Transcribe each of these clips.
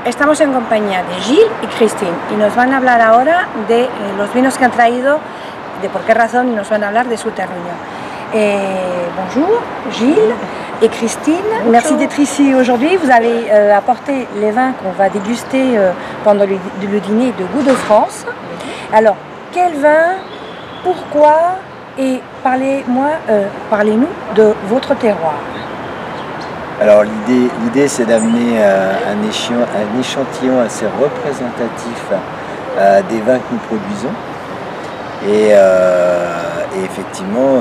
Estamos en compañía de Gilles y Christine y nos van a hablar ahora de los vinos que han traído, de por qué razón, y nos van a hablar de su terruño. Bonjour Gilles et Christine, merci d'être ici aujourd'hui. Vous avez apporté les vins qu'on va déguster pendant le dîner de Goût de France. Alors, quel vin, pourquoi, et parlez-nous de votre terroir. Alors l'idée c'est d'amener un échantillon assez représentatif des vins que nous produisons. Et effectivement,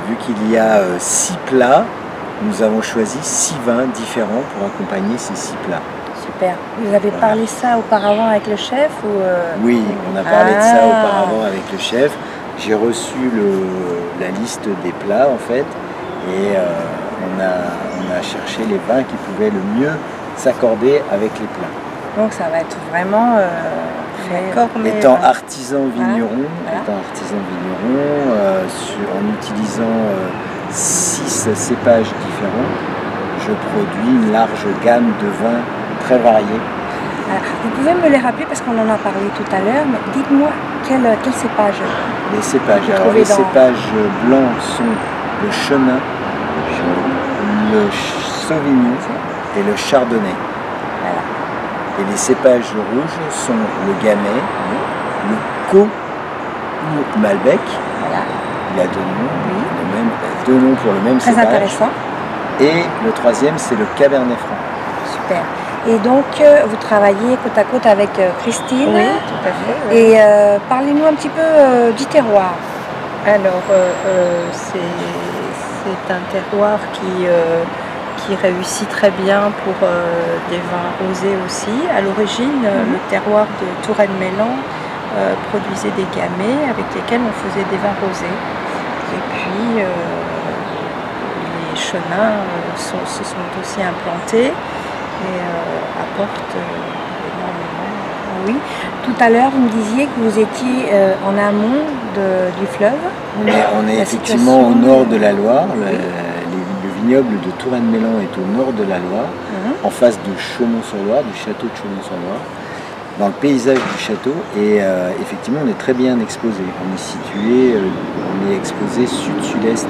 vu qu'il y a 6 plats, nous avons choisi 6 vins différents pour accompagner ces 6 plats. Super. Vous avez parlé ça auparavant avec le chef ou Oui, on a parlé de ça auparavant avec le chef. J'ai reçu la liste des plats en fait et on a cherché les vins qui pouvaient le mieux s'accorder avec les plats. Donc ça va être vraiment étant artisan vigneron, en utilisant 6 cépages différents, je produis une large gamme de vins très variés. Vous pouvez me les rappeler parce qu'on en a parlé tout à l'heure, mais dites-moi quel cépage. Les cépages. Alors les cépages blancs sont le chenin, le sauvignon et le chardonnay. Voilà. Et les cépages rouges sont le gamay, le caux ou malbec. Voilà. Il y a deux noms pour le même Très cépage. Intéressant. Et le troisième, c'est le cabernet franc. Super. Et donc, vous travaillez côte à côte avec Christine. Oui, tout à fait. Oui. Et parlez-nous un petit peu du terroir. Alors, c'est un terroir qui réussit très bien pour des vins rosés aussi. À l'origine, le terroir de Touraine-Mélan produisait des gamets avec lesquels on faisait des vins rosés. Et puis, les chenins se sont aussi implantés et apportent énormément. Oui. Tout à l'heure, vous me disiez que vous étiez en amont du fleuve. On est effectivement au nord de la Loire. Le vignoble de Touraine-Mélan est au nord de la Loire, en face de Chaumont-sur-Loire, du château de Chaumont-sur-Loire, dans le paysage du château. Et effectivement, on est très bien exposé. On est exposé sud-sud-est.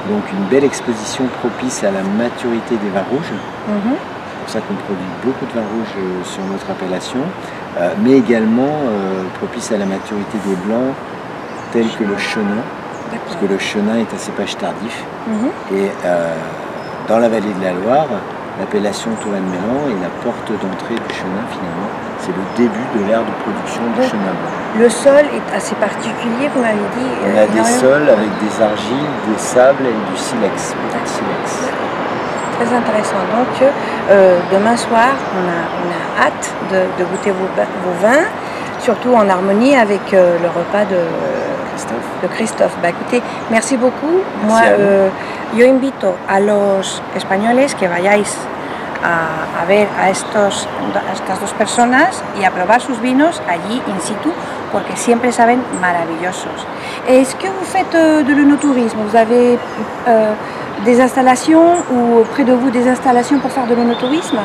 Donc une belle exposition propice à la maturité des vins rouges. C'est pour ça qu'on produit beaucoup de vins rouges sur notre appellation, mais également propice à la maturité des blancs tels que le chenin, parce que le chenin est un cépage tardif. Et dans la vallée de la Loire, l'appellation Touraine-Mélan est la porte d'entrée du chenin finalement. C'est le début de l'ère de production du chenin blanc. Le sol est assez particulier, vous m'avez dit. On a des sols avec des argiles, des sables et du silex, Très intéressant. Donc demain soir, on a hâte de goûter vos vins, surtout en harmonie avec le repas de Christophe. Bah, écoutez, merci beaucoup. Moi, yo invito a los españoles que vayáis a ver a estas dos personas y a probar sus vinos allí in situ, porque siempre saben maravillosos. Est-ce que vous faites de l'œnotourisme? Vous avez des installations ou près de vous des installations pour faire de l'œnotourisme?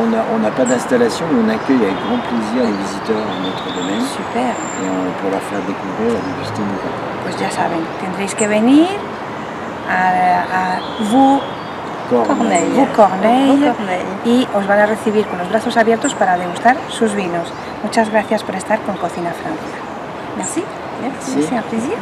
On n'a pas d'installation, mais on accueille avec grand plaisir les visiteurs dans notre domaine. Super. Et pour leur faire découvrir et déguster nos vins. Pues ya saben, tendréis que venir a Vaux Corneille y os van a recibir con los brazos abiertos para degustar sus vinos. Muchas gracias por estar con Cocina Francia. Merci. Merci. C'est un plaisir.